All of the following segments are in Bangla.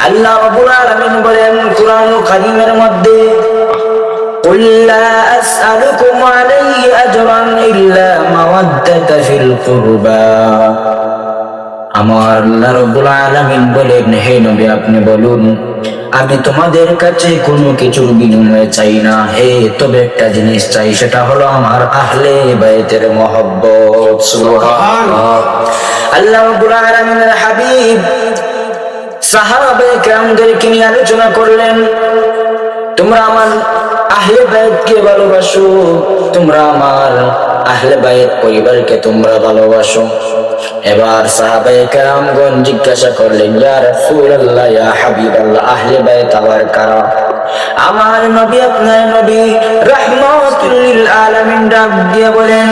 আল্লাহ রাব্বুল আলামিন বলেন কুরআন কারীমের মধ্যে قل لا أسألكم عليه أجرا إلا مودة في القربى আমার আল্লাহ রাব্বুল আলামিন বলেন হে নবী আপনি বলুন আমি তোমাদের কাছে কোনো কিছুর বিনিময়ে চাই না তবে একটা জিনিস চাই সেটা হলো আমার আহলে বাইতের মহব্বত সুবহানাল্লাহ আল্লাহ রাব্বুল আলামিনের হাবিব সাহাবায়ে কেরামদেরকে নিয়ে আলোচনা করলেন তোমরা আমার আহলে বাইতকে ভালোবাসো তোমরা আমার আহলে বাইত পরিবারকে তোমরা ভালোবাসো এবার সাহাবায়ে কেরামগণ জিজ্ঞাসা করলেন ইয়া রাসূলুল্লাহ ইয়া হাবিবাল্লাহ আহলে বাইত আবার কারা আমার নবী আপনার নবী রাহমাতুল লিল আলামিন ডাক দিয়ে বলেন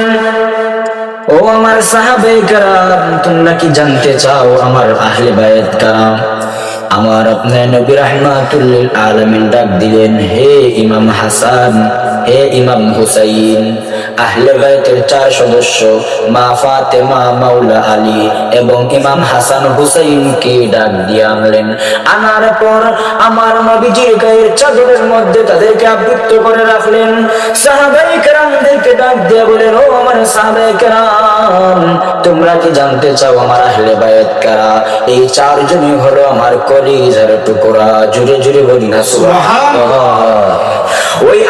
ও আমার সাহাবায়ে কেরাম তোমরা কি জানতে চাও আমার আহলে বাইত কারা আমার আপনার নবী রাহমাতুল লিল আলামিন ডাক দিলেন হে ইমাম হাসান হে ইমাম হুসাইন আহলে বাইতের 4 সদস্য মা ফাতেমা মাওলা আলী এবং ইমাম হাসান হুসাইনকে ডাক দিয়ে আনলেন আনার পর আমার নবীজির গায়ের চাদরের মধ্যে তাদেরকে আবৃত করে রাখলেন সাহাবায়ে কেরামদেরকে ডাক দিয়ে বলেন ও আমার সাহাবায়ে কেরাম তোমরা কি জানতে চাও আমার আহলে বাইত কারা এই 4 জনই হলো আমার কলিজার টুকরা জুড়ে জুড়ে বলি না সুবহানাল্লাহ ওই